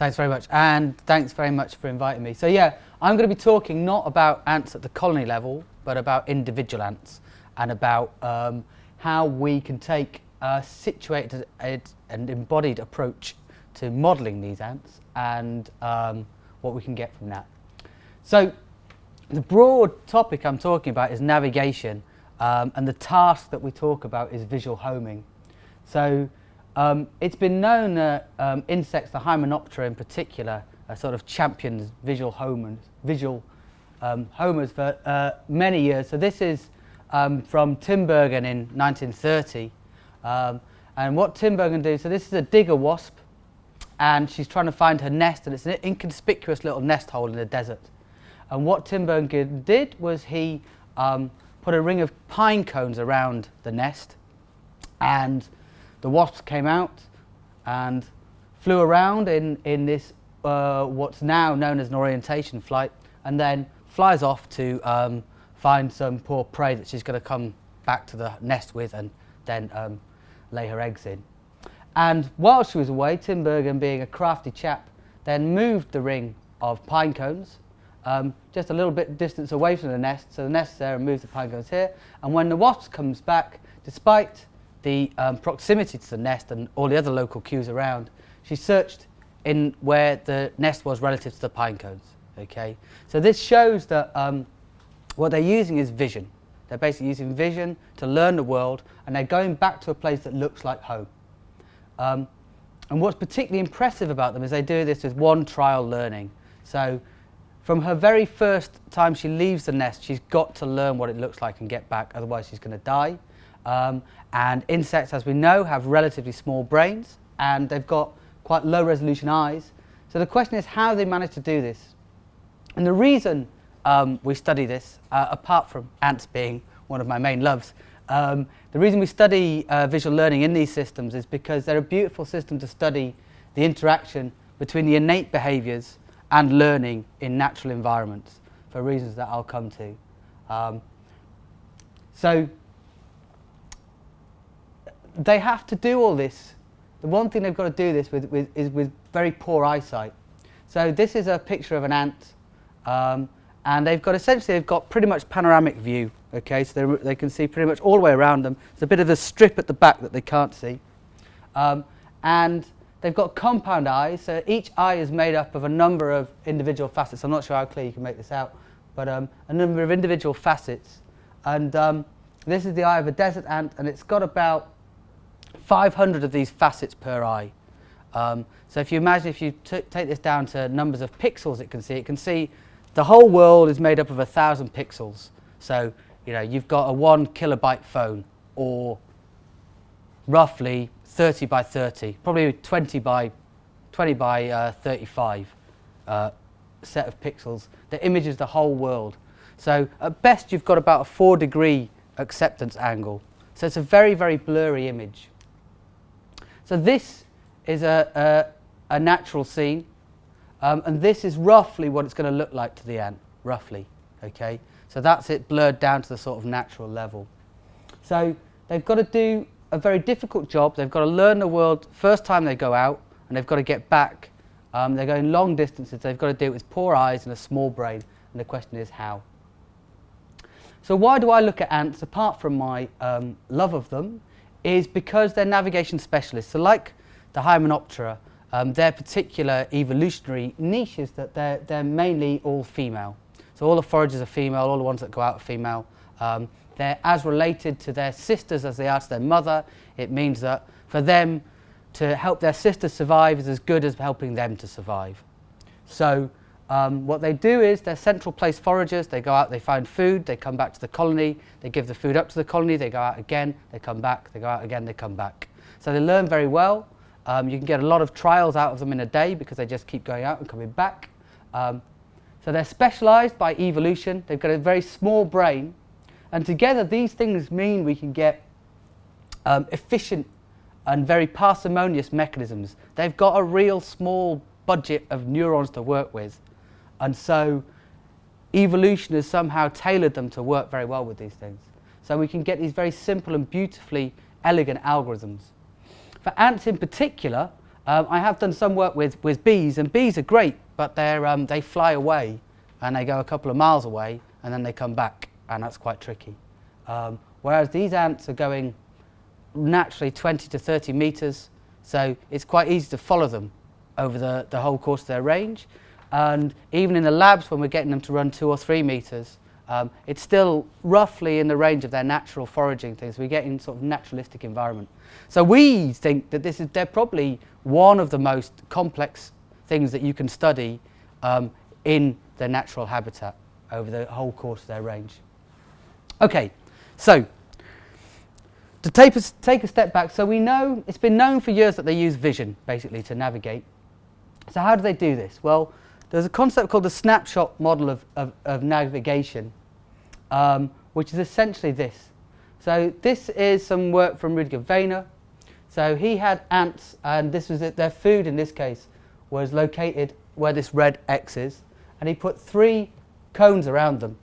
Thanks very much, and thanks very much for inviting me. So yeah, I'm going to be talking not about ants at the colony level, but about individual ants, and about how we can take a situated and embodied approach to modelling these ants, and what we can get from that. So the broad topic I'm talking about is navigation, and the task that we talk about is visual homing. So it's been known that insects, the Hymenoptera in particular, are sort of champions, visual homers for many years. So this is from Tinbergen in 1930. And what Tinbergen do, so this is a digger wasp, and she's trying to find her nest, and it's an inconspicuous little nest hole in the desert. And what Tinbergen did was he put a ring of pine cones around the nest, and the wasps came out and flew around in this what's now known as an orientation flight, and then flies off to find some poor prey that she's going to come back to the nest with, and then lay her eggs in. And while she was away, Tinbergen, being a crafty chap, then moved the ring of pine cones just a little bit distance away from the nest, so the nest's there, and moved the pine cones here. And when the wasp comes back, despite the proximity to the nest and all the other local cues around, she searched in where the nest was relative to the pine cones. Okay, so this shows that what they're using is vision. They're basically using vision to learn the world, and they're going back to a place that looks like home. And what's particularly impressive about them is they do this with one trial learning. So from her very first time she leaves the nest, she's got to learn what it looks like and get back, otherwise she's going to die. And insects, as we know, have relatively small brains, and they've got quite low resolution eyes. So the question is how they manage to do this. And the reason we study this, apart from ants being one of my main loves, the reason we study visual learning in these systems is because they're a beautiful system to study the interaction between the innate behaviours and learning in natural environments, for reasons that I'll come to. So they have to do all this. The one thing they've got to do this with is with very poor eyesight. So this is a picture of an ant, and they've got pretty much panoramic view. Okay, so they can see pretty much all the way around them. There's a bit of a strip at the back that they can't see, and they've got compound eyes. So each eye is made up of a number of individual facets. I'm not sure how clear you can make this out, but a number of individual facets. And this is the eye of a desert ant, and it's got about 500 of these facets per eye. So if you imagine, if you take this down to numbers of pixels it can see the whole world is made up of 1,000 pixels. So you know, you've got a 1 kilobyte phone, or roughly 30 by 30, probably 20 by 35 set of pixels that images the whole world. So at best you've got about a 4-degree acceptance angle. So it's a very, very blurry image. So this is a natural scene, and this is roughly what it's going to look like to the ant, roughly. Okay, so that's it blurred down to the sort of natural level. So they've got to do a very difficult job. They've got to learn the world first time they go out, and they've got to get back. They're going long distances. They've got to do it with poor eyes and a small brain, and the question is how. So why do I look at ants, apart from my love of them, is because they're navigation specialists. So like the Hymenoptera, their particular evolutionary niche is that they're mainly all female. So all the foragers are female, all the ones that go out are female. They're as related to their sisters as they are to their mother. It means that for them to help their sisters survive is as good as helping them to survive. So what they do is they're central place foragers. They go out, they find food, they come back to the colony, they give the food up to the colony, they go out again, they come back, they go out again, they come back. So they learn very well. You can get a lot of trials out of them in a day because they just keep going out and coming back. So they're specialised by evolution. They've got a very small brain, and together these things mean we can get efficient and very parsimonious mechanisms. They've got a real small budget of neurons to work with, and so evolution has somehow tailored them to work very well with these things. So we can get these very simple and beautifully elegant algorithms. For ants in particular, I have done some work with bees, and bees are great, but they fly away and they go a couple of miles away and then they come back, and that's quite tricky. Whereas these ants are going naturally 20 to 30 meters, so it's quite easy to follow them over the whole course of their range. And even in the labs, when we're getting them to run 2 or 3 meters, it's still roughly in the range of their natural foraging things. We get in sort of naturalistic environment. So we think that they're probably one of the most complex things that you can study in their natural habitat over the whole course of their range. Okay, so to take a step back, so we know, it's been known for years that they use vision basically to navigate. So how do they do this? Well, there's a concept called the snapshot model of navigation, which is essentially this. So this is some work from Rüdiger Wehner. So he had ants, and this was it, their food in this case was located where this red X is, and he put 3 cones around them,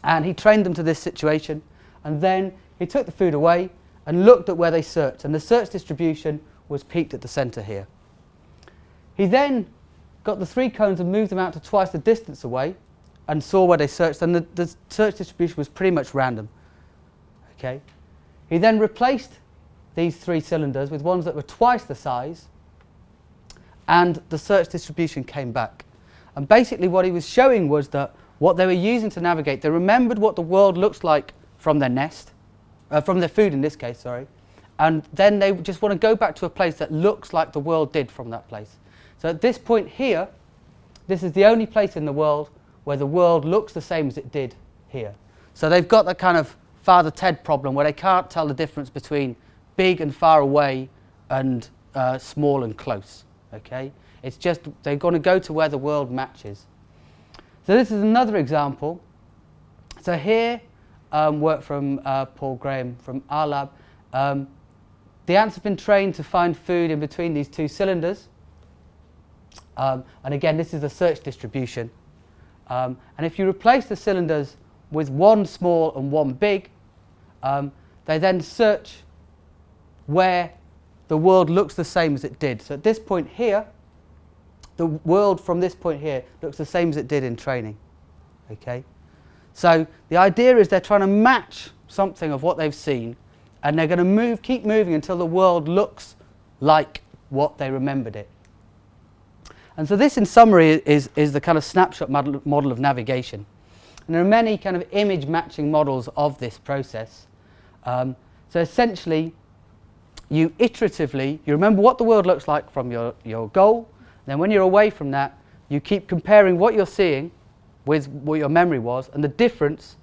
and he trained them to this situation, and then he took the food away and looked at where they searched, and the search distribution was peaked at the center here. He then got the 3 cones and moved them out to twice the distance away and saw where they searched, and the search distribution was pretty much random. Okay. He then replaced these 3 cylinders with ones that were twice the size, and the search distribution came back. And basically what he was showing was that what they were using to navigate, they remembered what the world looks like from their nest, from their food in this case, sorry, and then they just want to go back to a place that looks like the world did from that place. So at this point here, this is the only place in the world where the world looks the same as it did here. So they've got that kind of Father Ted problem where they can't tell the difference between big and far away and small and close. Okay, it's just they're going to go to where the world matches. So this is another example. So here, work from Paul Graham from our lab. The ants have been trained to find food in between these 2 cylinders. And again, this is the search distribution. And if you replace the cylinders with 1 small and 1 big, they then search where the world looks the same as it did. So at this point here, the world from this point here looks the same as it did in training. Okay? So the idea is they're trying to match something of what they've seen, and they're going to keep moving until the world looks like what they remembered it. And so this, in summary, is the kind of snapshot model of navigation. And there are many kind of image matching models of this process. So essentially, you iteratively, you remember what the world looks like from your goal. Then when you're away from that, you keep comparing what you're seeing with what your memory was, and the difference,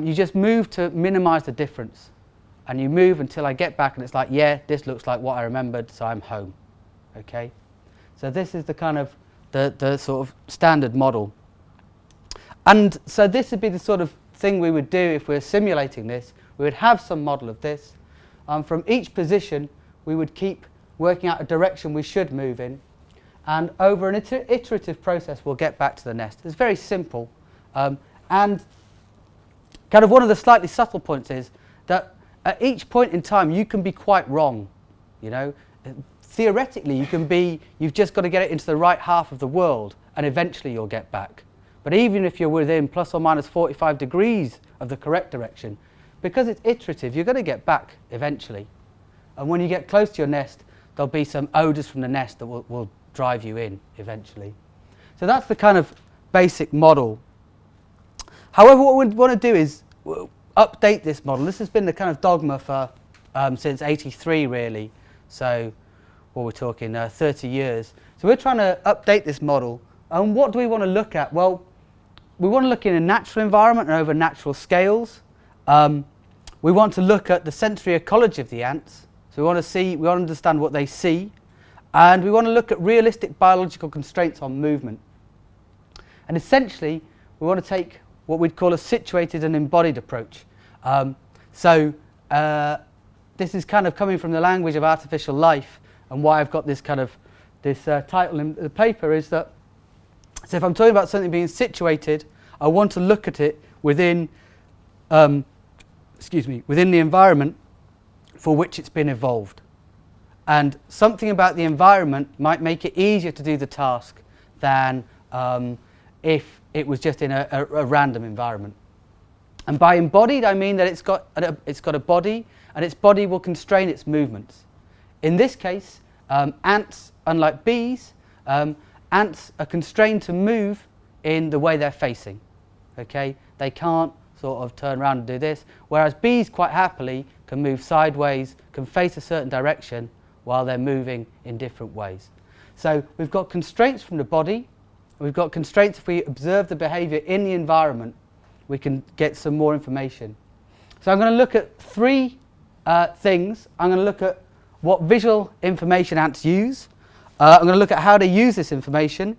you just move to minimize the difference. And you move until I get back and it's like, yeah, this looks like what I remembered, so I'm home. Okay? So this is the kind of the sort of standard model. And so this would be the sort of thing we would do if we're simulating this. We would have some model of this. From each position, we would keep working out a direction we should move in. And over an iterative process, we'll get back to the nest. It's very simple. And kind of one of the slightly subtle points is that at each point in time, you can be quite wrong. You know, theoretically, you've just got to get it into the right half of the world, and eventually you'll get back. But even if you're within plus or minus 45 degrees of the correct direction, because it's iterative, you're going to get back eventually. And when you get close to your nest, there'll be some odours from the nest that will drive you in eventually. So that's the kind of basic model. However, what we want to do is update this model. This has been the kind of dogma for since '83 really. So what we're talking 30 years. So we're trying to update this model. And what do we want to look at? Well, we want to look in a natural environment and over natural scales. We want to look at the sensory ecology of the ants. So we want to understand what they see. And we want to look at realistic biological constraints on movement. And essentially, we want to take what we'd call a situated and embodied approach. This is kind of coming from the language of artificial life, and why I've got this kind of title in the paper is that, so if I'm talking about something being situated, I want to look at it within the environment for which it's been evolved. and something about the environment might make it easier to do the task than if it was just in a random environment. And by embodied, I mean that it's got a body, and its body will constrain its movements. In this case, ants, unlike bees, ants are constrained to move in the way they're facing. Okay, they can't sort of turn around and do this, whereas bees quite happily can move sideways, can face a certain direction while they're moving in different ways. So we've got constraints from the body, we've got constraints if we observe the behaviour in the environment, we can get some more information. So I'm going to look at three things. I'm going to look at what visual information ants use. I'm going to look at how they use this information.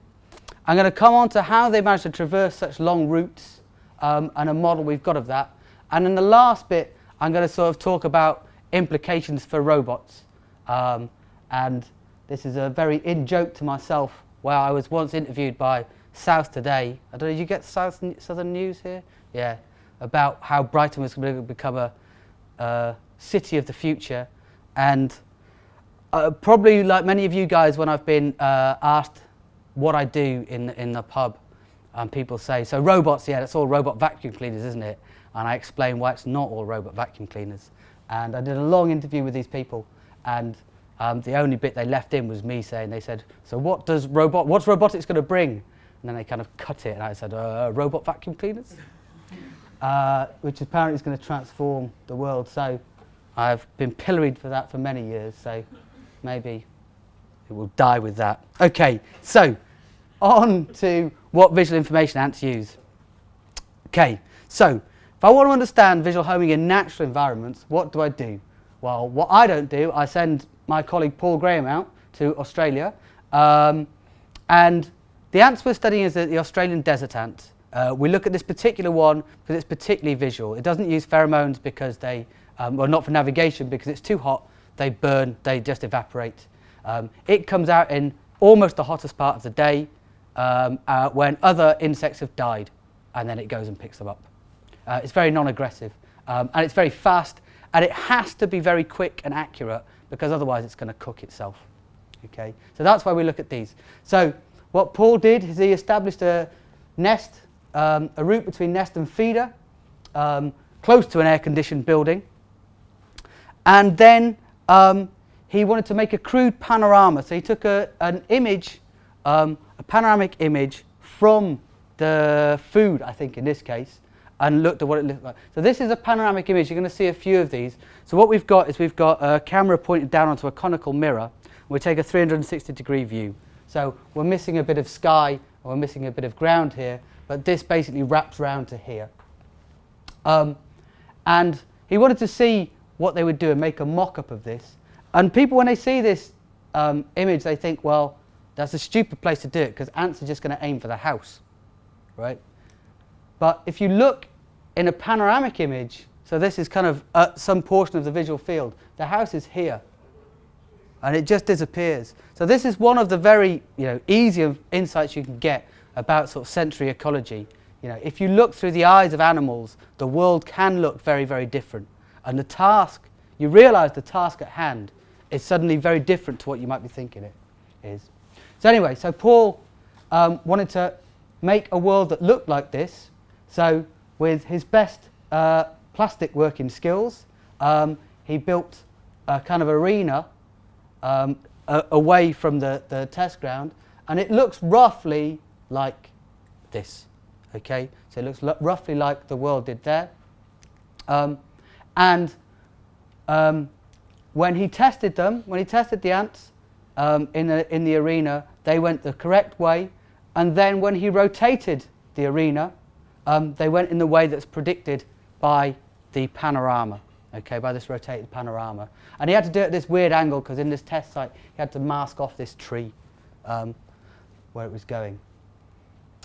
I'm going to come on to how they manage to traverse such long routes and a model we've got of that. And in the last bit, I'm going to sort of talk about implications for robots. And this is a very in-joke to myself, where I was once interviewed by South Today. I don't know, did you get Southern News here? Yeah, about how Brighton was going to become a city of the future. And probably like many of you guys, when I've been asked what I do in the pub, people say, so robots, yeah, that's all robot vacuum cleaners, isn't it? And I explain why it's not all robot vacuum cleaners. And I did a long interview with these people, and the only bit they left in was me saying, they said, so what's robotics going to bring? And then they kind of cut it, and I said, robot vacuum cleaners? Which apparently is going to transform the world. So I've been pilloried for that for many years, so maybe it will die with that. Okay, so on to what visual information ants use. Okay, so if I want to understand visual homing in natural environments, what do I do? Well, what I don't do, I send my colleague Paul Graham out to Australia, and the ants we're studying is the Australian desert ant. We look at this particular one because it's particularly visual. It doesn't use pheromones because they, well, not for navigation, because it's too hot. They burn, they just evaporate. It comes out in almost the hottest part of the day when other insects have died, and then it goes and picks them up. It's very non-aggressive, and it's very fast, and it has to be very quick and accurate because otherwise it's going to cook itself. Okay, so that's why we look at these. So what Paul did is he established a nest, a route between nest and feeder, close to an air-conditioned building, and then he wanted to make a crude panorama. So he took an image, a panoramic image from the food, I think in this case, and looked at what it looked like. So this is a panoramic image. You're going to see a few of these. So what we've got is we've got a camera pointed down onto a conical mirror. We take a 360-degree view. So we're missing a bit of sky, or we're missing a bit of ground here, but this basically wraps round to here. And he wanted to see what they would do and make a mock-up of this. And people, when they see this image, they think, well, that's a stupid place to do it because ants are just going to aim for the house, right? But if you look in a panoramic image, so this is kind of some portion of the visual field, the house is here, and it just disappears. So this is one of the very easy insights you can get about sort of sensory ecology. If you look through the eyes of animals, the world can look very, very different. And the task, you realise the task at hand is suddenly very different to what you might be thinking it is. So anyway, so Paul wanted to make a world that looked like this. So with his best plastic working skills, he built a kind of arena away from the test ground, and it looks roughly like this. Okay, so it looks roughly like the world did there. And when he tested them, when he tested the ants in the arena, they went the correct way. And then when he rotated the arena, they went in the way that's predicted by the panorama, okay, by this rotated panorama. And he had to do it at this weird angle because in this test site he had to mask off this tree where it was going.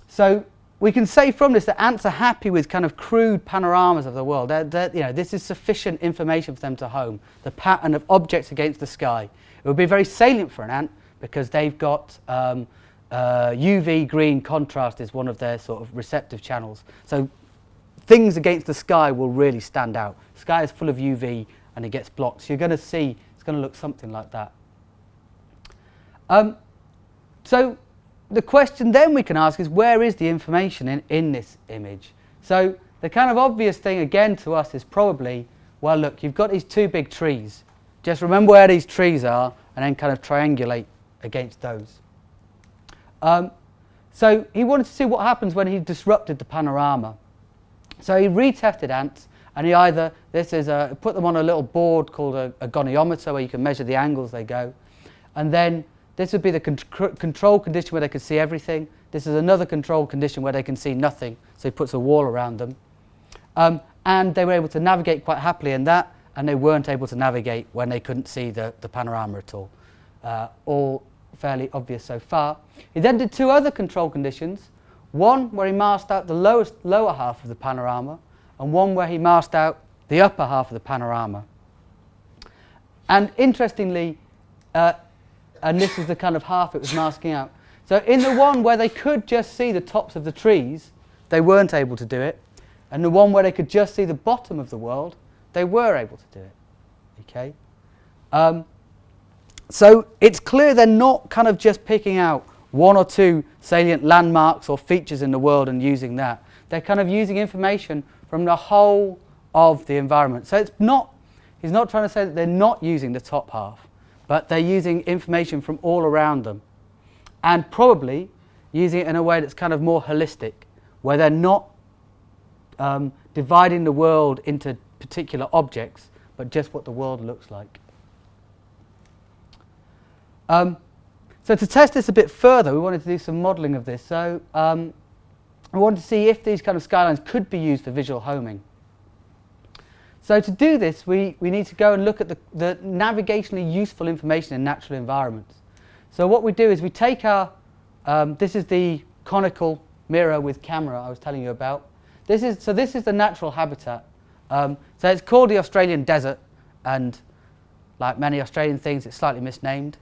So we can say from this that ants are happy with kind of crude panoramas of the world. This is sufficient information for them to home, the pattern of objects against the sky. It would be very salient for an ant because they've got UV green contrast is one of their sort of receptive channels. So things against the sky will really stand out. The sky is full of UV and it gets blocked. So you're going to see it's going to look something like that. So the question then we can ask is, where is the information in this image? So the kind of obvious thing again to us is probably, well look, you've got these two big trees. Just remember where these trees are and then kind of triangulate against those. So he wanted to see what happens when he disrupted the panorama. So he retested ants, and he either, put them on a little board called a goniometer where you can measure the angles they go, and then this would be the control condition where they could see everything. This is another control condition where they can see nothing, so he puts a wall around them. And they were able to navigate quite happily in that, and they weren't able to navigate when they couldn't see the panorama at all. All fairly obvious so far. He then did two other control conditions, one where he masked out the lower half of the panorama, and one where he masked out the upper half of the panorama. And interestingly, and this is the kind of half it was masking out. So in the one where they could just see the tops of the trees, they weren't able to do it. And the one where they could just see the bottom of the world, they were able to do it. Okay? So it's clear they're not kind of just picking out one or two salient landmarks or features in the world and using that. They're kind of using information from the whole of the environment. So it's not, he's not trying to say that they're not using the top half, but they're using information from all around them, and probably using it in a way that's kind of more holistic, where they're not dividing the world into particular objects, but just what the world looks like. So to test this a bit further, we wanted to do some modelling of this. So we wanted to see if these kind of skylines could be used for visual homing. So to do this, we need to go and look at the navigationally useful information in natural environments. So what we do is we take our, this is the conical mirror with camera I was telling you about. This is the natural habitat. So it's called the Australian desert, and like many Australian things, it's slightly misnamed.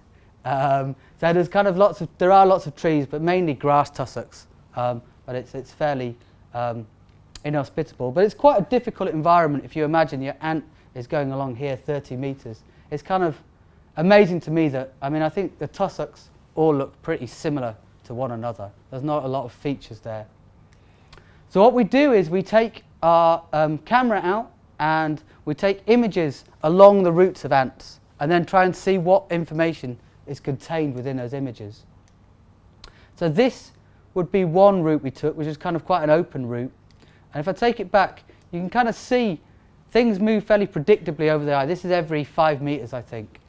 So there's kind of there are lots of trees, but mainly grass tussocks. But it's fairly inhospitable. But it's quite a difficult environment if you imagine your ant is going along here 30 metres. It's kind of amazing to me that, I mean, I think the tussocks all look pretty similar to one another. There's not a lot of features there. So what we do is we take our camera out and we take images along the routes of ants and then try and see what information is contained within those images. So this would be one route we took, which is kind of quite an open route. And if I take it back, you can kind of see things move fairly predictably over the eye. This is every 5 metres, I think.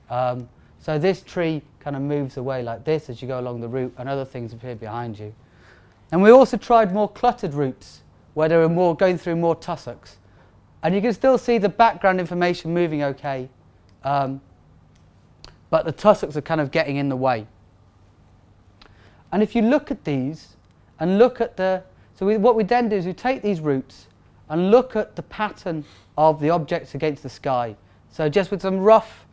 So this tree kind of moves away like this as you go along the route, and other things appear behind you. And we also tried more cluttered routes, where there were more going through more tussocks. And you can still see the background information moving okay, but the tussocks are kind of getting in the way. And if you look at these and look at what we then do is we take these routes and look at the pattern of the objects against the sky. So just with some rough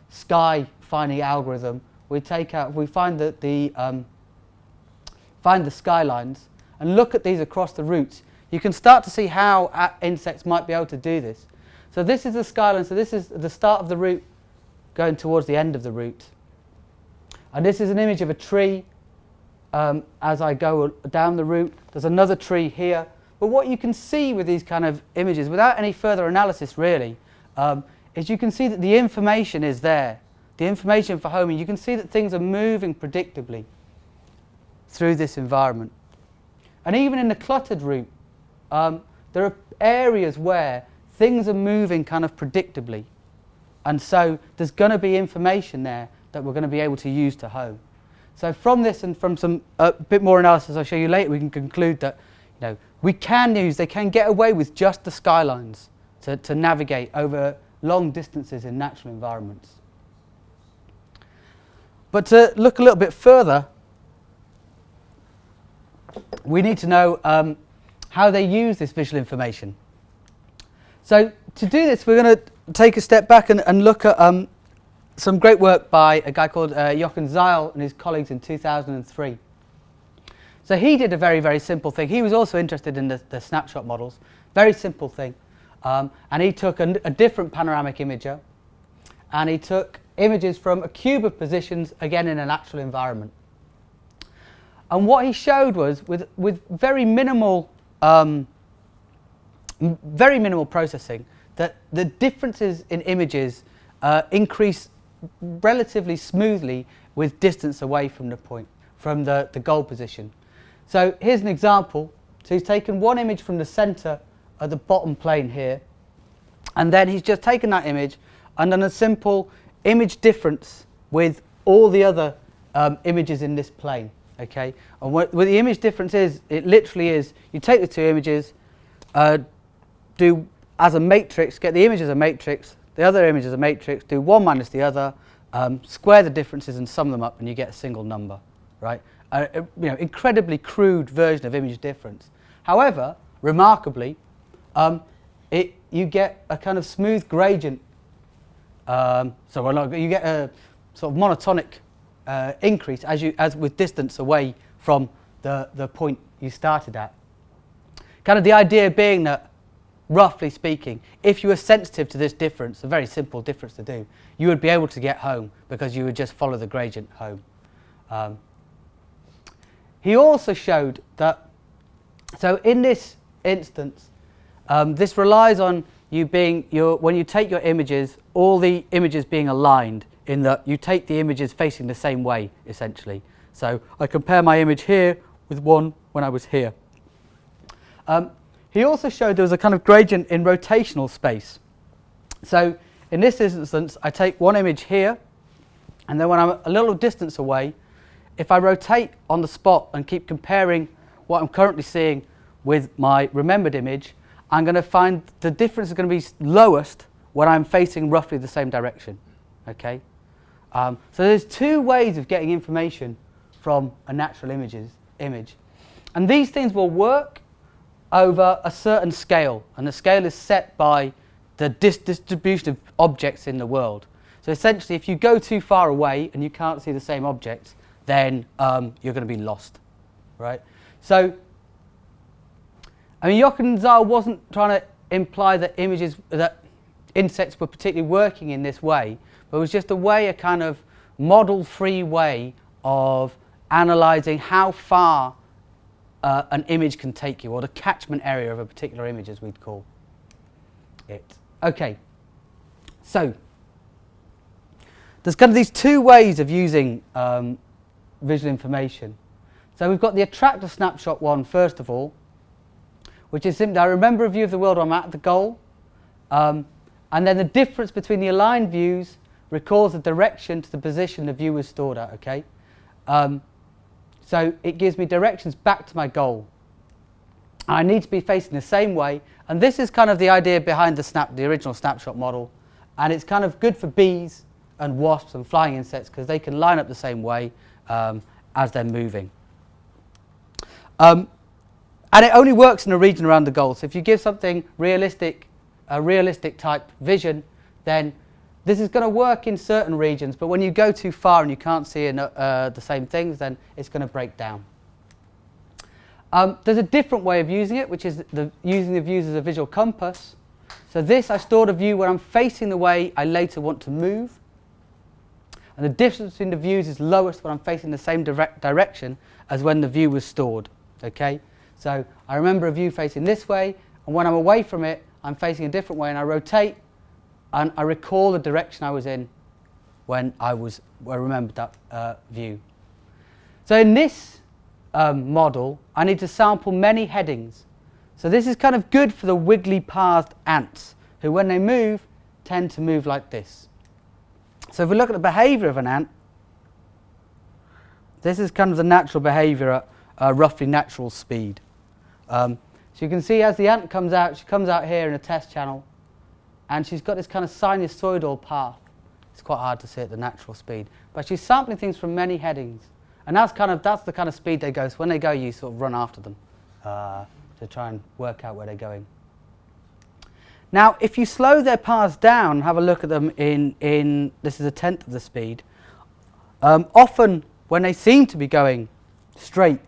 sky finding algorithm, we find the skylines and look at these across the routes. You can start to see how insects might be able to do this. So this is the skyline. So this is the start of the route going towards the end of the route. And this is an image of a tree as I go down the route. There's another tree here. But what you can see with these kind of images, without any further analysis really, is you can see that the information is there. The information for homing. You can see that things are moving predictably through this environment. And even in the cluttered route, there are areas where things are moving kind of predictably. And so there's going to be information there that we're going to be able to use to home. So from this and from some bit more analysis I'll show you later, we can conclude that they can get away with just the skylines to navigate over long distances in natural environments. But to look a little bit further, we need to know how they use this visual information. So to do this, we're going to take a step back and look at some great work by a guy called Jochen Zeil and his colleagues in 2003. So he did a very, very simple thing. He was also interested in the snapshot models. Very simple thing. And he took a different panoramic imager, and he took images from a cube of positions, again in a natural environment. And what he showed was, with very minimal processing, that the differences in images increase relatively smoothly with distance away from the point, from the goal position. So here's an example. So he's taken one image from the center of the bottom plane here, and then he's just taken that image and done a simple image difference with all the other images in this plane. Okay, and what the image difference is, it literally is, you take the two images, do as a matrix, get the image as a matrix, the other image as a matrix, do one minus the other, square the differences and sum them up, and you get a single number, right? Incredibly crude version of image difference. However, remarkably, you get a kind of smooth gradient. You get a sort of monotonic increase as with distance away from the point you started at. Kind of the idea being that, roughly speaking, if you were sensitive to this difference, a very simple difference to do, you would be able to get home because you would just follow the gradient home. He also showed that, so in this instance, this relies on you being when you take your images, all the images being aligned, in that you take the images facing the same way, essentially. So I compare my image here with one when I was here. He also showed there was a kind of gradient in rotational space. So in this instance, I take one image here, and then when I'm a little distance away, if I rotate on the spot and keep comparing what I'm currently seeing with my remembered image, I'm going to find the difference is going to be lowest when I'm facing roughly the same direction. Okay? So there's two ways of getting information from a natural image. And these things will work over a certain scale, and the scale is set by the distribution of objects in the world. So essentially, if you go too far away and you can't see the same objects, then you're going to be lost, right? So, I mean, Jochen wasn't trying to imply that insects were particularly working in this way, but it was just a kind of model-free way of analysing how far an image can take you, or the catchment area of a particular image, as we'd call it. Okay, so there's kind of these two ways of using visual information. So we've got the attractor snapshot one, first of all, which is simply, I remember a view of the world where I'm at the goal, and then the difference between the aligned views recalls the direction to the position the view was stored at, okay? So it gives me directions back to my goal. I need to be facing the same way, and this is kind of the idea behind the original snapshot model, and it's kind of good for bees and wasps and flying insects because they can line up the same way as they're moving. And it only works in a region around the goal. So if you give something realistic, a realistic type vision, then this is going to work in certain regions, but when you go too far and you can't see the same things, then it's going to break down. There's a different way of using it, which is using the views as a visual compass. So this, I stored a view where I'm facing the way I later want to move. And the difference between the views is lowest when I'm facing the same direction as when the view was stored. Okay? So I remember a view facing this way, and when I'm away from it, I'm facing a different way, and I rotate, and I recall the direction I was in when I remembered that view. So in this model, I need to sample many headings. So this is kind of good for the wiggly paths ants, who when they move, tend to move like this. So if we look at the behaviour of an ant, this is kind of the natural behaviour at roughly natural speed. So you can see as the ant comes out, she comes out here in a test channel, and she's got this kind of sinusoidal path. It's quite hard to see at the natural speed, but she's sampling things from many headings, and that's the kind of speed they go. So when they go, you sort of run after them to try and work out where they're going. Now, if you slow their paths down and have a look at them in this is a tenth of the speed, often when they seem to be going straight,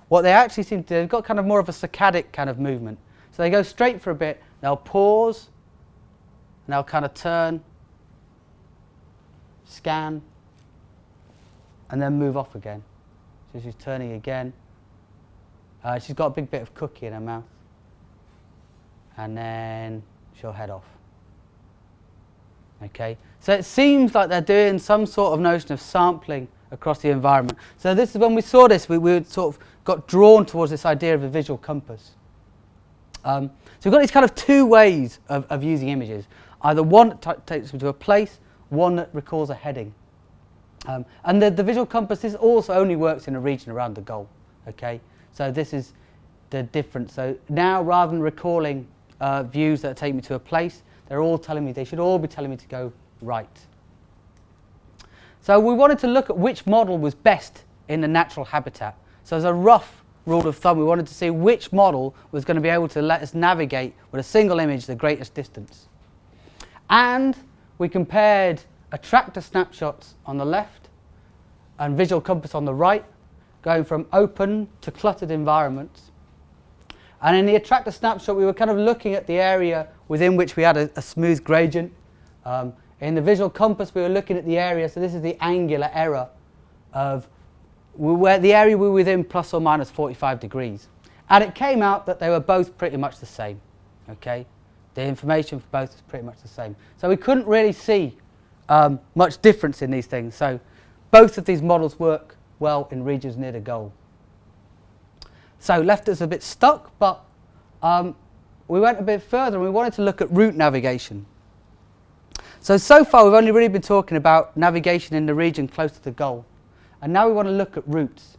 what they actually seem to do, they've got kind of more of a saccadic kind of movement. So they go straight for a bit, they'll pause, and they'll kind of turn. scan, and then move off again. So she's turning again. She's got a big bit of cookie in her mouth. And then she'll head off. Okay, so it seems like they're doing some sort of notion of sampling across the environment. So this is when we saw this, we sort of got drawn towards this idea of a visual compass. So we've got these kind of two ways of using images. Either one that takes me to a place, one that recalls a heading. And the visual compass, this also only works in a region around the goal. Okay, so this is the difference. So now, rather than recalling views that take me to a place, they're all telling me, they should all be telling me to go right. So we wanted to look at which model was best in the natural habitat. So as a rough rule of thumb, we wanted to see which model was going to be able to let us navigate with a single image the greatest distance. And we compared attractor snapshots on the left and visual compass on the right, going from open to cluttered environments. And in the attractor snapshot, we were kind of looking at the area within which we had a smooth gradient. In the visual compass, we were looking at the area, so this is the angular error of where the area we were within plus or minus 45 degrees. And it came out that they were both pretty much the same. Okay, the information for both is pretty much the same. So we couldn't really see much difference in these things. So both of these models work well in regions near the goal. So left us a bit stuck, but we went a bit further and we wanted to look at route navigation. So far we've only really been talking about navigation in the region close to the goal. And now we want to look at routes.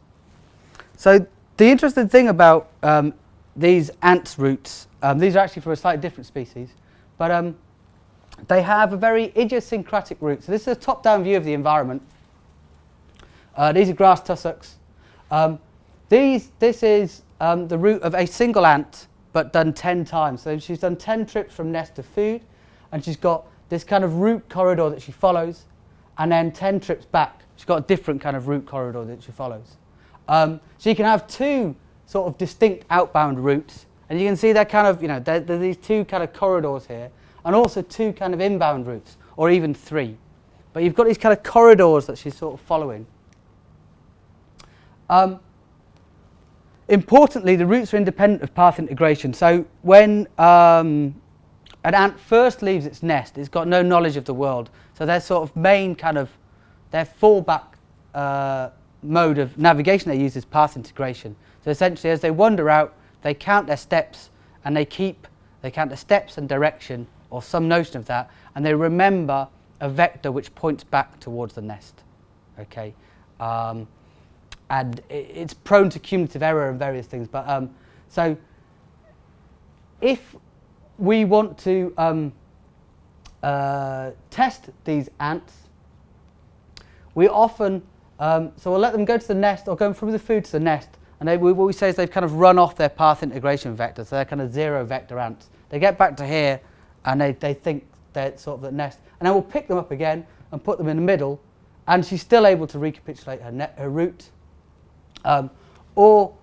So the interesting thing about these ants' routes, these are actually from a slightly different species, but they have a very idiosyncratic route. So this is a top-down view of the environment. These are grass tussocks. This is the route of a single ant, but done 10 times. So she's done 10 trips from nest to food, and she's got this kind of route corridor that she follows, and then 10 trips back. She's got a different kind of route corridor that she follows. So you can have two sort of distinct outbound routes, and you can see they're kind of, there's these two kind of corridors here, and also two kind of inbound routes, or even three. But you've got these kind of corridors that she's sort of following. Importantly, the routes are independent of path integration. So when an ant first leaves its nest, it's got no knowledge of the world. So their sort of main kind of, their fallback mode of navigation they use is path integration. So essentially, as they wander out, they count their steps, and they count the steps and direction, or some notion of that, and they remember a vector which points back towards the nest. Okay. And it's prone to cumulative error and various things. But so if we want to test these ants, we often, so we'll let them go to the nest, or go from the food to the nest, and what we say is they've kind of run off their path integration vector, so they're kind of zero vector ants. They get back to here, and they think they're sort of the nest, and then we'll pick them up again and put them in the middle, and she's still able to recapitulate her route. Or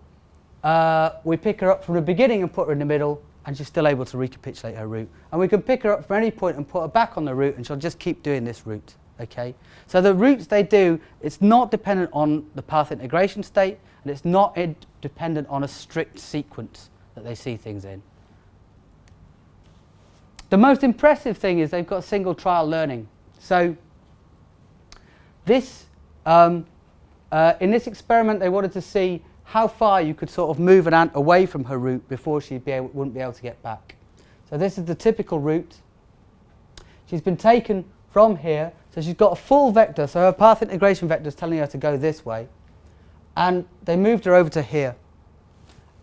we pick her up from the beginning and put her in the middle, and she's still able to recapitulate her route. And we can pick her up from any point and put her back on the route, and she'll just keep doing this route. Okay? So the routes they do, it's not dependent on the path integration state, and it's not dependent on a strict sequence that they see things in. The most impressive thing is they've got single trial learning. So this in this experiment, they wanted to see how far you could sort of move an ant away from her route before she wouldn't be able to get back. So this is the typical route. She's been taken from here, so she's got a full vector, so her path integration vector is telling her to go this way. And they moved her over to here.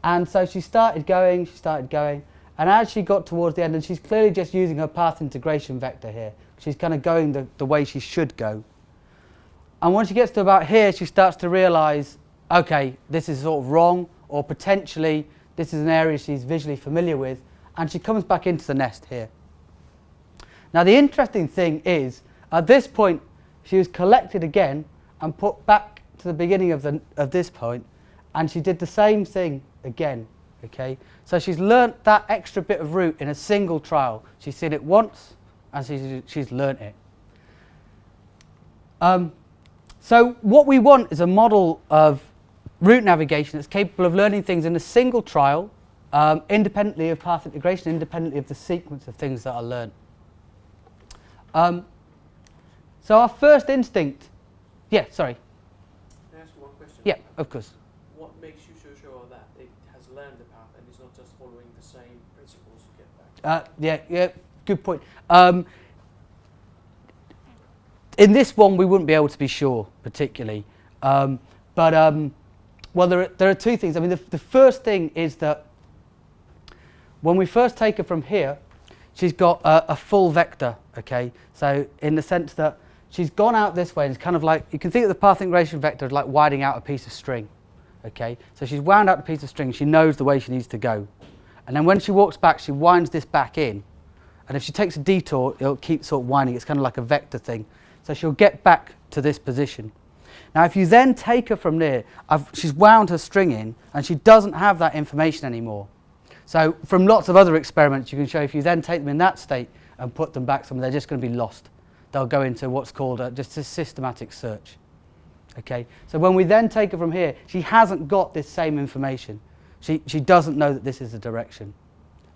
And so she started going, and as she got towards the end, and she's clearly just using her path integration vector here, she's kind of going the way she should go. And when she gets to about here, she starts to realise, okay, this is sort of wrong, or potentially this is an area she's visually familiar with, and she comes back into the nest here. Now the interesting thing is, at this point, she was collected again and put back to the beginning of this point, and she did the same thing again. Okay, so she's learnt that extra bit of route in a single trial. She's seen it once, and she's learnt it. So what we want is a model of route navigation that's capable of learning things in a single trial, independently of path integration, independently of the sequence of things that are learned. So our first instinct, yeah, sorry. Can I ask you one question? Yeah, of course. What makes you so sure that it has learned the path and is not just following the same principles to get back? Yeah, good point. In this one, we wouldn't be able to be sure particularly, well, there are two things. I mean, the first thing is that when we first take her from here, she's got a full vector. Okay, so in the sense that she's gone out this way, and it's kind of like you can think of the path integration vector as like winding out a piece of string. Okay, so she's wound out a piece of string. She knows the way she needs to go, and then when she walks back, she winds this back in, and if she takes a detour, it'll keep sort of winding. It's kind of like a vector thing. So she'll get back to this position. Now if you then take her from there, she's wound her string in and she doesn't have that information anymore. So from lots of other experiments you can show if you then take them in that state and put them back somewhere, they're just going to be lost. They'll go into what's called just a systematic search. Okay, so when we then take her from here, she hasn't got this same information. She doesn't know that this is the direction.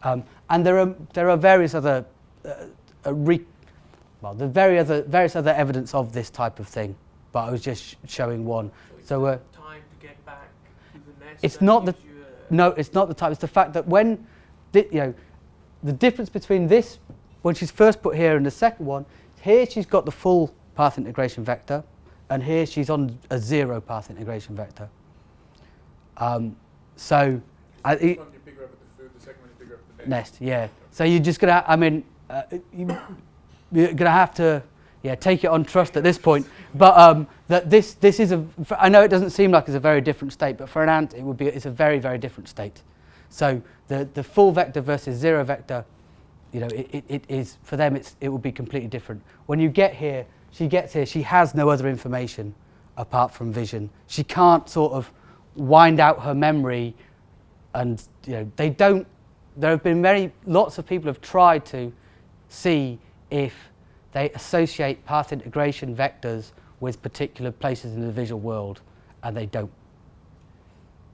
And there are various other various other evidence of this type of thing, but I was just showing one. So time to get back to the nest. It's not the no, it's not the type. It's the fact that when the difference between this when she's first put here and the second one, here she's got the full path integration vector, and here she's on a zero path integration vector. So one you pick her up at the food, the second one you pick her up at the nest. Yeah. So you're just gonna. I mean. You're going to have to take it on trust at this point, but that this is I know it doesn't seem like it's a very different state, but for an ant it's a very, very different state. So the full vector versus zero vector, it is for them it will be completely different. When you get here, she gets here, she has no other information apart from vision. She can't sort of wind out her memory, and they don't. There have been lots of people have tried to see if they associate path integration vectors with particular places in the visual world, and they don't.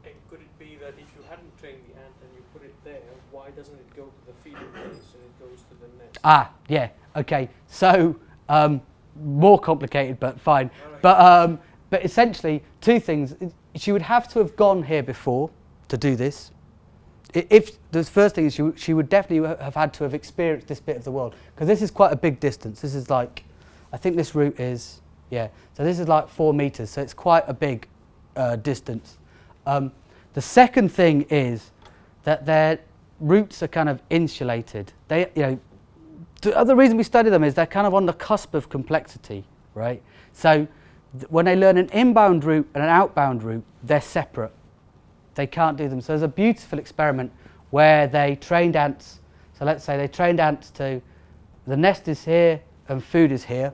And could it be that if you hadn't trained the ant and you put it there, why doesn't it go to the feeding place and it goes to the nest? Yeah, okay. So more complicated, but fine. Right. But essentially, two things. She would have to have gone here before to do this. If the first thing is she would definitely have had to have experienced this bit of the world, because this is quite a big distance. This is like, I think this route is, so this is like 4 meters, so it's quite a big distance. The second thing is that their routes are kind of insulated. The other reason we study them is they're kind of on the cusp of complexity, right? So when they learn an inbound route and an outbound route, they're separate. They can't do them. So there's a beautiful experiment where they trained ants. So let's say they trained ants to, the nest is here and food is here,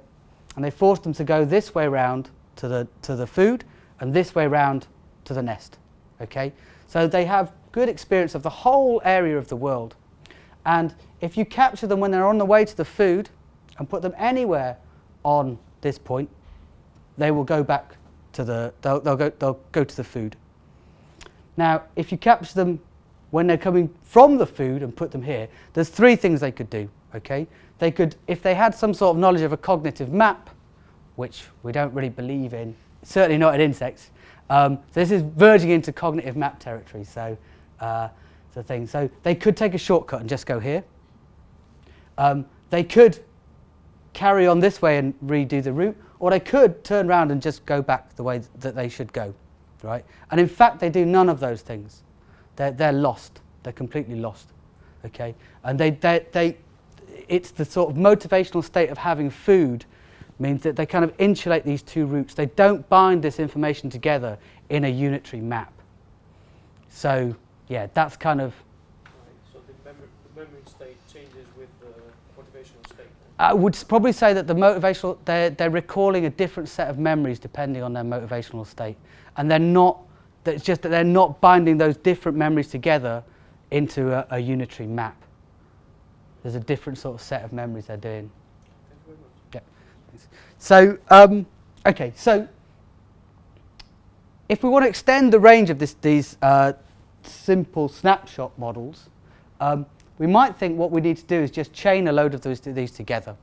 and they forced them to go this way round to the food and this way round to the nest. Okay, so they have good experience of the whole area of the world. And if you capture them when they're on the way to the food and put them anywhere on this point, they will go back to they'll go to the food. Now, if you capture them when they're coming from the food and put them here, there's 3 things they could do, okay? They could, if they had some sort of knowledge of a cognitive map, which we don't really believe in, certainly not in insects, so this is verging into cognitive map territory, so they could take a shortcut and just go here. They could carry on this way and redo the route, or they could turn around and just go back the way that they should go. Right, and in fact they do none of those things. They're lost. They're completely lost. Okay, and it's the sort of motivational state of having food means that they kind of insulate these 2 routes. They don't bind this information together in a unitary map. So that's kind of. Right. So the memory state changes with the motivational state. I would probably say that the motivational they're recalling a different set of memories depending on their motivational state. And it's just that they're not binding those different memories together into a unitary map. There's a different sort of set of memories they're doing. Thank you very much. Yeah. So Okay, so if we want to extend the range of these simple snapshot models, we might think what we need to do is just chain a load of these together.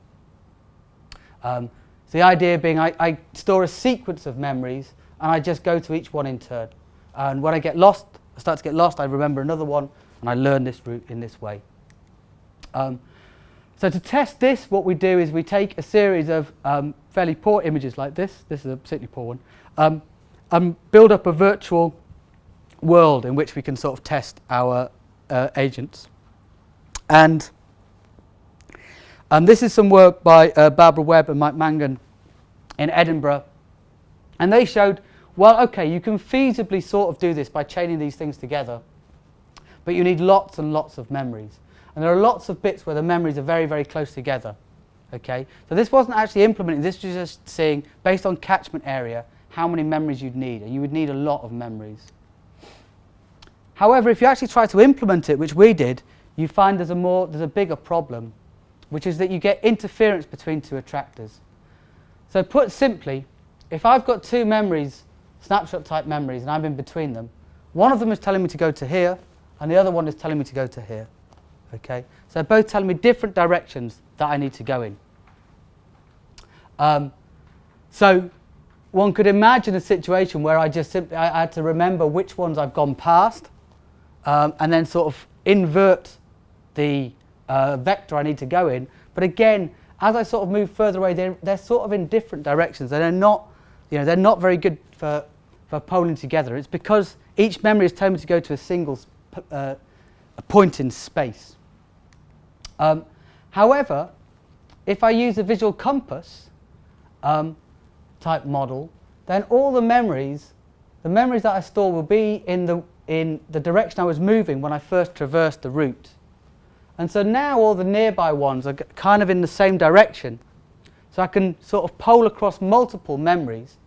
So the idea being I store a sequence of memories and I just go to each one in turn. And when I start to get lost, I remember another one and I learn this route in this way. So to test this, what we do is we take a series of fairly poor images like this is a particularly poor one, and build up a virtual world in which we can sort of test our agents. And this is some work by Barbara Webb and Mike Mangan in Edinburgh. And they showed, well, okay, you can feasibly sort of do this by chaining these things together, but you need lots and lots of memories. And there are lots of bits where the memories are very, very close together. Okay? So this wasn't actually implementing, this was just seeing, based on catchment area, how many memories you'd need. And you would need a lot of memories. However, if you actually try to implement it, which we did, you find there's a bigger problem, which is that you get interference between two attractors. So put simply, if I've got two memories, snapshot type memories, and I'm in between them, one of them is telling me to go to here, and the other one is telling me to go to here. Okay? So they're both telling me different directions that I need to go in. So one could imagine a situation where I had to remember which ones I've gone past, and then sort of invert the vector I need to go in. But again, as I sort of move further away, they're sort of in different directions. They're not, they're not very good for polling together. It's because each memory is telling me to go to a single a point in space. However, if I use a visual compass type model, then all the memories that I store will be in the direction I was moving when I first traversed the route. And so now all the nearby ones are kind of in the same direction. So I can sort of pole across multiple memories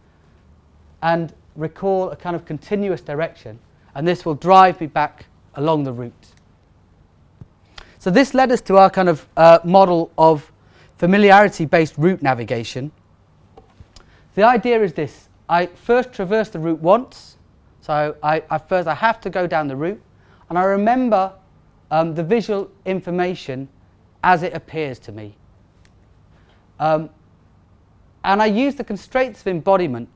and recall a kind of continuous direction. And this will drive me back along the route. So this led us to our kind of model of familiarity-based route navigation. The idea is this. I first traverse the route once. So I have to go down the route. And I remember the visual information as it appears to me. And I use the constraints of embodiment.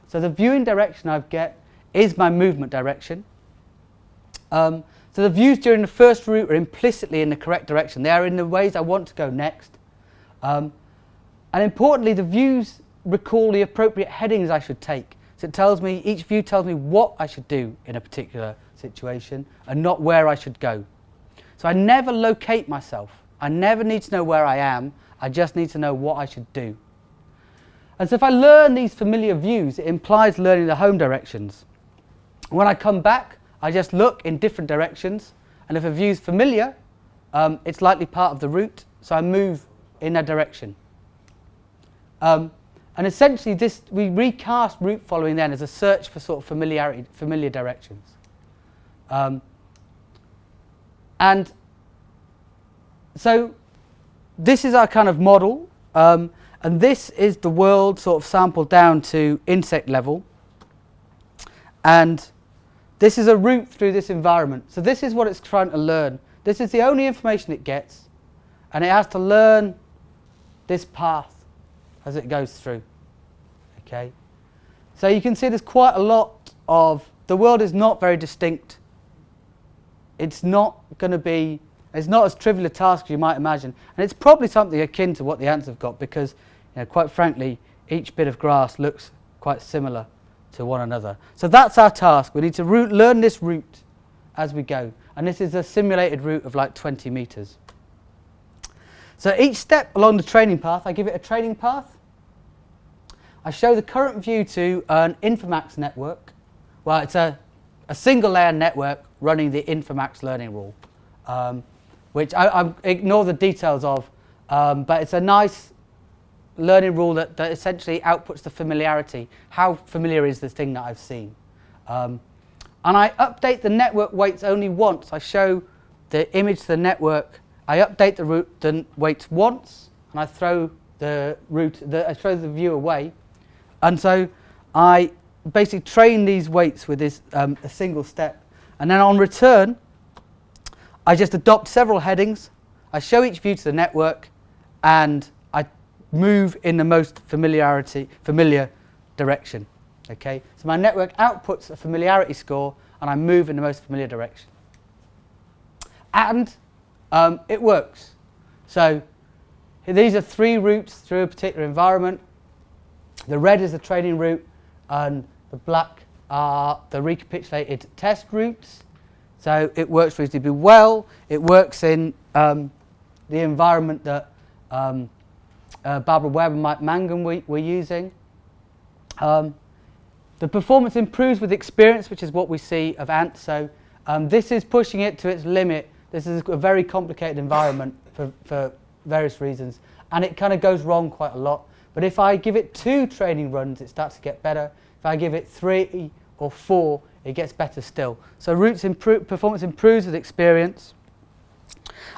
So the viewing direction I get is my movement direction. So the views during the first route are implicitly in the correct direction. They are in the ways I want to go next. And importantly, the views recall the appropriate headings I should take. So it tells me, each view tells me what I should do in a particular situation and not where I should go. So I never locate myself. I never need to know where I am. I just need to know what I should do. And so if I learn these familiar views, it implies learning the home directions. When I come back, I just look in different directions, and if a view is familiar, it's likely part of the route, so I move in that direction. And essentially, we recast route following then as a search for sort of familiar directions. And so this is our kind of model, and this is the world sort of sampled down to insect level. And this is a route through this environment. So this is what it's trying to learn. This is the only information it gets, and it has to learn this path as it goes through. Okay? So you can see there's quite a lot of, the world is not very distinct. It's not going to be, it's not as trivial a task as you might imagine. And it's probably something akin to what the ants have got because, quite frankly, each bit of grass looks quite similar to one another. So that's our task. We need to learn this route as we go. And this is a simulated route of like 20 meters. So each step along the training path, I give it a training path. I show the current view to an Informax network. Well, it's a single layer network running the Informax learning rule, which I ignore the details of, but it's a nice learning rule that essentially outputs the familiarity. How familiar is this thing that I've seen? And I update the network weights only once. I show the image to the network. I update the weights once, and I throw the view away. And so I basically train these weights with this a single step. And then on return, I just adopt several headings. I show each view to the network, and I move in the most familiar direction. Okay, so my network outputs a familiarity score, and I move in the most familiar direction. And it works. So these are 3 routes through a particular environment. The red is the training route, and the black are the recapitulated test routes. So it works reasonably well. It works in the environment that Barbara Webb and Mike Mangan were using. The performance improves with experience, which is what we see of ants. So this is pushing it to its limit. This is a very complicated environment for various reasons, and it kind of goes wrong quite a lot. But if I give it 2 training runs, it starts to get better. If I give it 3 or 4, it gets better still. So performance improves with experience.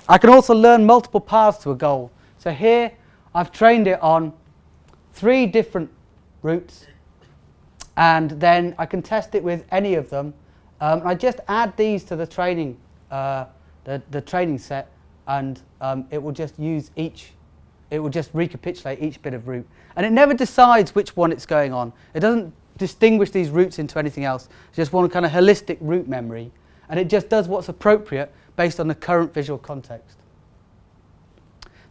I can also learn multiple paths to a goal. So here I've trained it on 3 different routes, and then I can test it with any of them. I just add these to the training training set, and it will just use it will just recapitulate each bit of route. And it never decides which one it's going on. It doesn't distinguish these routes into anything else. It's just one kind of holistic route memory, and it just does what's appropriate based on the current visual context.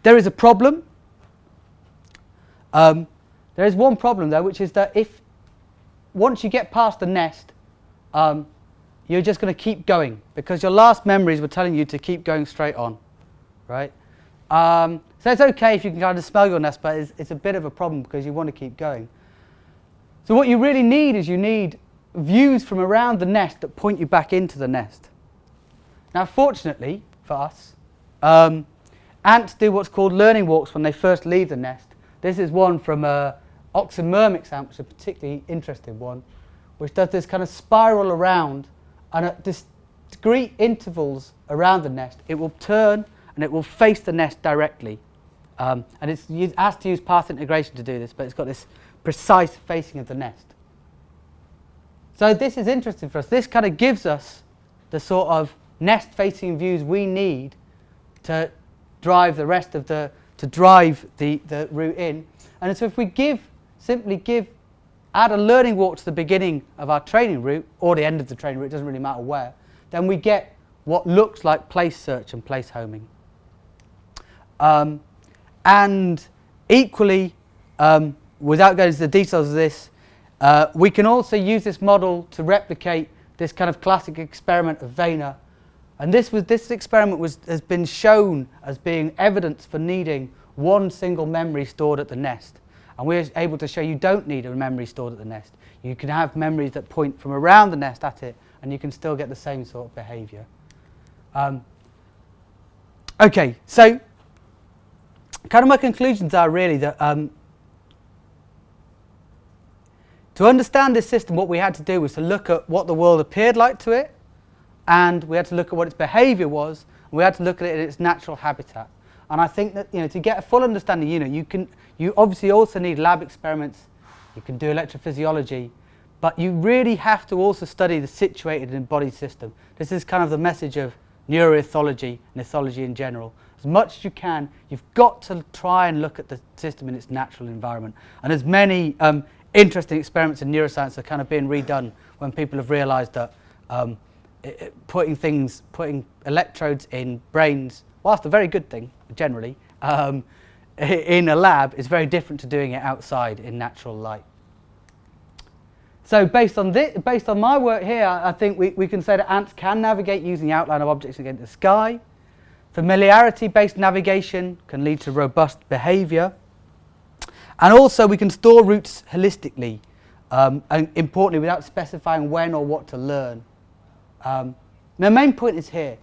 There is a problem. There is one problem though, which is that once you get past the nest, you're just going to keep going because your last memories were telling you to keep going straight on, right? So it's okay if you can kind of smell your nest, but it's a bit of a problem because you want to keep going. So what you really need is you need views from around the nest that point you back into the nest. Now, fortunately for us, ants do what's called learning walks when they first leave the nest. This is one from Oxymyrmex ant, which is a particularly interesting one, which does this kind of spiral around, and at discrete intervals around the nest, it will turn and it will face the nest directly. And it has to use path integration to do this, but it's got this precise facing of the nest. So this is interesting for us. This kind of gives us the sort of nest-facing views we need to drive the rest of the route in. And so if we add a learning walk to the beginning of our training route, or the end of the training route, it doesn't really matter where, then we get what looks like place search and place homing. And equally, without going into the details of this, we can also use this model to replicate this kind of classic experiment of Wehner. And this experiment has been shown as being evidence for needing one single memory stored at the nest. And we're able to show you don't need a memory stored at the nest. You can have memories that point from around the nest at it, and you can still get the same sort of behavior. Okay, so kind of my conclusions are really that to understand this system, what we had to do was to look at what the world appeared like to it, and we had to look at what its behavior was, and we had to look at it in its natural habitat. And I think that, to get a full understanding, you obviously also need lab experiments, you can do electrophysiology, but you really have to also study the situated and embodied system. This is kind of the message of neuroethology and ethology in general. As much as you can, you've got to try and look at the system in its natural environment. And there's many interesting experiments in neuroscience are kind of being redone when people have realised that putting electrodes in brains, whilst a very good thing generally, in a lab is very different to doing it outside in natural light. So based on my work here, I think we can say that ants can navigate using the outline of objects against the sky. Familiarity-based navigation can lead to robust behaviour. And also we can store routes holistically, and importantly without specifying when or what to learn. The main point is here.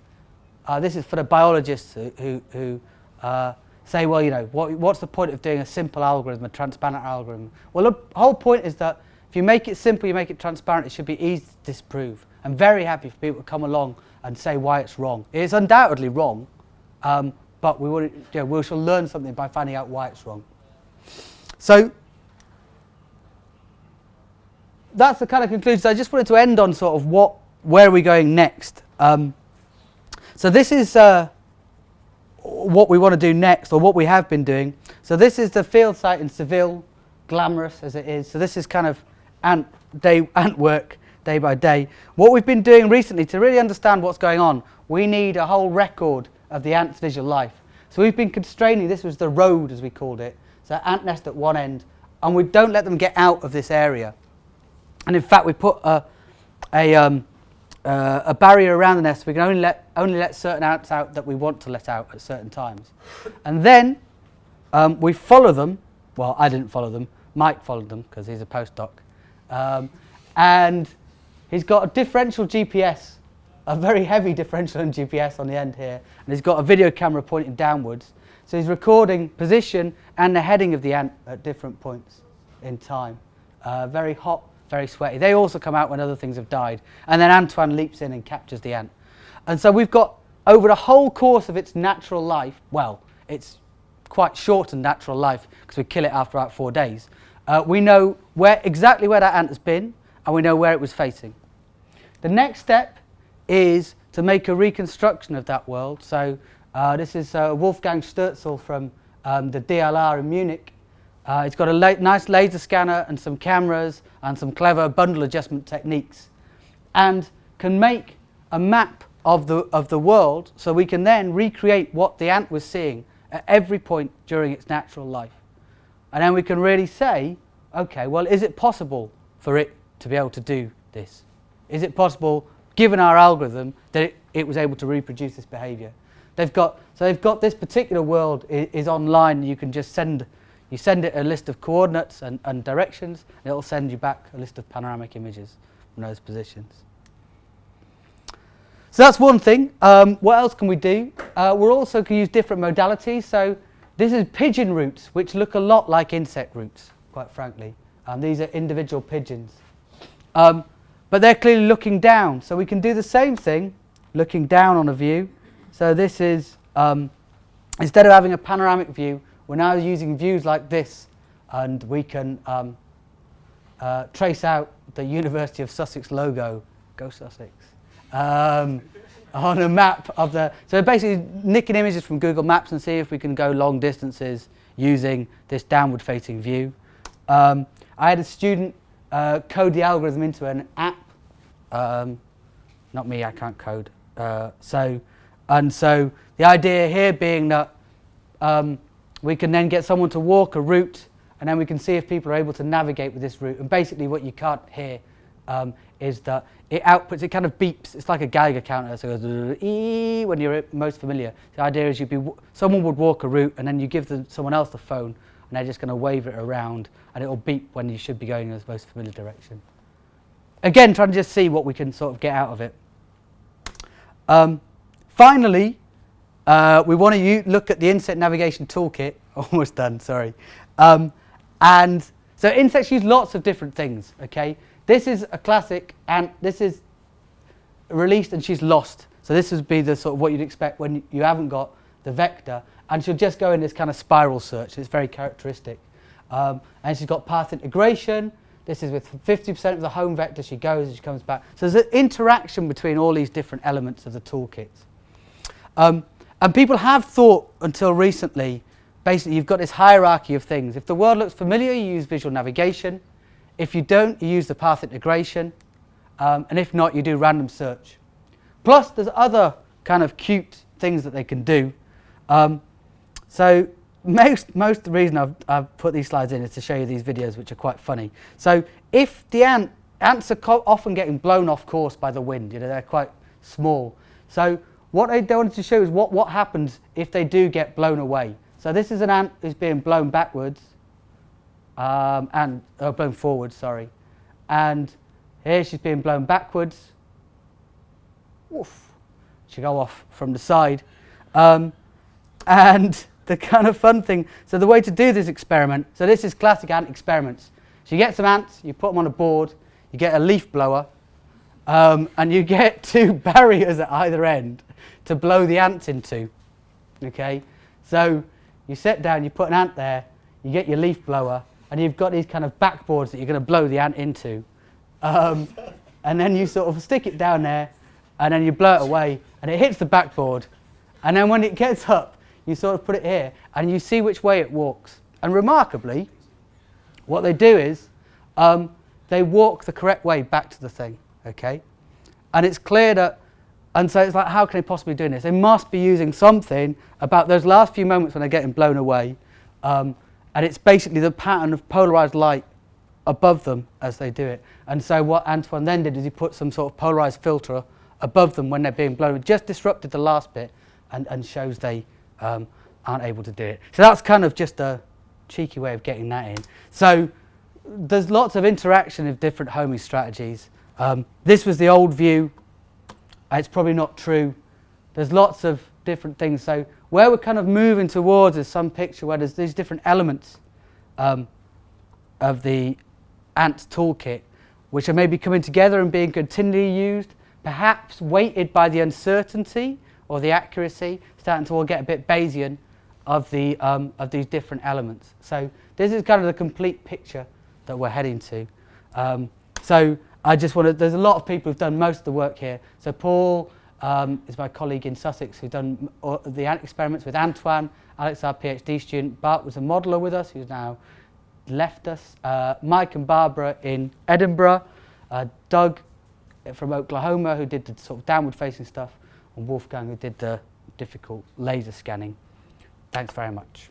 This is for the biologists who say, well, what's the point of doing a simple algorithm, a transparent algorithm? Well, the whole point is that if you make it simple, you make it transparent, it should be easy to disprove. I'm very happy for people to come along and say why it's wrong. It is undoubtedly wrong, but we shall learn something by finding out why it's wrong. So that's the kind of conclusion. So I just wanted to end on sort of where are we going next. So this is what we want to do next, or what we have been doing. So this is the field site in Seville, glamorous as it is. So this is kind of ant work day by day. What we've been doing recently to really understand what's going on, we need a whole record of the ant's visual life. So we've been constraining, this was the road as we called it, so ant nest at one end, and we don't let them get out of this area. And in fact we put a barrier around the nest, so we can only let certain ants out that we want to let out at certain times. And then we follow them. Well, I didn't follow them, Mike followed them because he's a postdoc. And he's got a differential GPS, a very heavy differential in GPS on the end here, and he's got a video camera pointing downwards. So he's recording position and the heading of the ant at different points in time. Very hot, very sweaty. They also come out when other things have died. And then Antoine leaps in and captures the ant. And so we've got, over the whole course of its natural life, well, it's quite shortened natural life because we kill it after about 4 days. We know exactly where that ant has been, and we know where it was facing. The next step is to make a reconstruction of that world. So this is Wolfgang Sturzel from the DLR in Munich. It's got a nice laser scanner and some cameras and some clever bundle adjustment techniques, and can make a map of the world, so we can then recreate what the ant was seeing at every point during its natural life. And then we can really say, okay, well, is it possible for it to be able to do this? Is it possible, given our algorithm, that it was able to reproduce this behavior? They've got this particular world is online. You can just send it a list of coordinates and directions, and it'll send you back a list of panoramic images from those positions. So that's one thing. What else can we do? We're also can use different modalities. So this is pigeon routes, which look a lot like insect routes, quite frankly. These are individual pigeons. But they're clearly looking down. So we can do the same thing, looking down on a view. So this is, instead of having a panoramic view, we're now using views like this, and we can trace out the University of Sussex logo, go Sussex, on a map of the... So basically nicking images from Google Maps and see if we can go long distances using this downward facing view. I had a student code the algorithm into an app. Not me, I can't code. So the idea here being that we can then get someone to walk a route, and then we can see if people are able to navigate with this route. And basically what you can't hear is that it outputs, it kind of beeps. It's like a Geiger counter, so it goes ee when you're most familiar. The idea is someone would walk a route, and then you give someone else the phone, and they're just going to wave it around, and it'll beep when you should be going in the most familiar direction. Again, trying to just see what we can sort of get out of it. Finally, we want to look at the insect navigation toolkit. Almost done, sorry. And so insects use lots of different things, okay? This is a classic, and this is released and she's lost. So this would be the sort of what you'd expect when you haven't got the vector, and she'll just go in this kind of spiral search. It's very characteristic. And she's got path integration. This is with 50% of the home vector. She goes and she comes back. So there's an interaction between all these different elements of the toolkits. And people have thought until recently, basically you've got this hierarchy of things. If the world looks familiar, you use visual navigation. If you don't, you use the path integration. And if not, you do random search. Plus, there's other kind of cute things that they can do. So most of the reason I've put these slides in is to show you these videos, which are quite funny. So if the ants are often getting blown off course by the wind, they're quite small. So what I wanted to show is what happens if they do get blown away. So this is an ant who's being blown backwards, blown forwards, sorry. And here she's being blown backwards. Woof. She go off from the side. And the kind of fun thing, so the way to do this experiment, so this is classic ant experiments. So you get some ants, you put them on a board, you get a leaf blower, and you get two barriers at either end to blow the ants into. Okay, so you sit down, you put an ant there, you get your leaf blower, and you've got these kind of backboards that you're going to blow the ant into. And then you sort of stick it down there, and then you blow it away, and it hits the backboard. And then when it gets up, you sort of put it here, and you see which way it walks. And remarkably, what they do is they walk the correct way back to the thing, okay? And it's clear that, and so it's like, how can they possibly be doing this? They must be using something about those last few moments when they're getting blown away. And it's basically the pattern of polarized light above them as they do it. And so what Antoine then did is he put some sort of polarized filter above them when they're being blown. It just disrupted the last bit and shows they aren't able to do it. So that's kind of just a cheeky way of getting that in. So there's lots of interaction of different homing strategies. This was the old view. It's probably not true. There's lots of different things. So where we're kind of moving towards is some picture where there's these different elements of the ant toolkit, which are maybe coming together and being continually used, perhaps weighted by the uncertainty or the accuracy, starting to all get a bit Bayesian of these different elements. So this is kind of the complete picture that we're heading to. So I just want to, there's a lot of people who've done most of the work here. So Paul is my colleague in Sussex who's done the ant experiments with Antoine. Alex, our PhD student. Bart was a modeller with us who's now left us. Mike and Barbara in Edinburgh. Doug from Oklahoma who did the sort of downward facing stuff. And Wolfgang who did the difficult laser scanning. Thanks very much.